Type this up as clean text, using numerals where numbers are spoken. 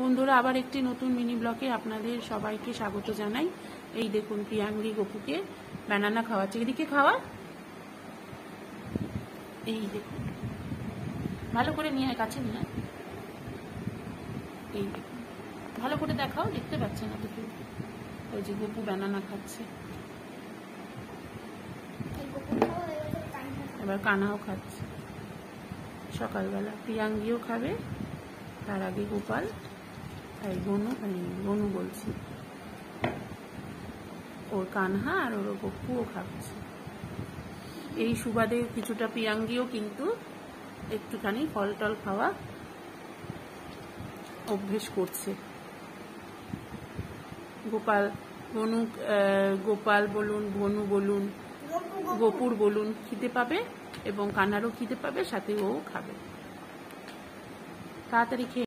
বন্ধুরা, আবার একটি নতুন মিনি ব্লগে আপনাদের সবাইকে স্বাগত জানাই। এই দেখুন, প্রিয়াঙ্গি গপুকে ব্যানানা খাওয়াচ্ছে। এদিকে খাওয়া, এই দেখুন, ভালো করে নিয়ে কাছে নিয়ে, এই দেখুন, ভালো করে দেখাও, দেখতে পাচ্ছে না দেখুন। ওই যে গপু ব্যানানা খাচ্ছে, এবার কানাও খাচ্ছে। সকালবেলা প্রিয়াঙ্গিও খাবে, তার আগে গোপাল, এই বনু বলছি, ওর কানহা আর ওর গপুও খাচ্ছে। এই সুবাদে কিছুটা প্রিয়াঙ্গিও কিন্তু একটুখানি ফল টল খাওয়া অভ্যেস করছে। গোপাল বলুন, বনু বলুন, গপুর বলুন, খিদে পাবে এবং কানারও খিদে পাবে, সাথে ও খাবে। তাড়াতাড়ি খেয়ে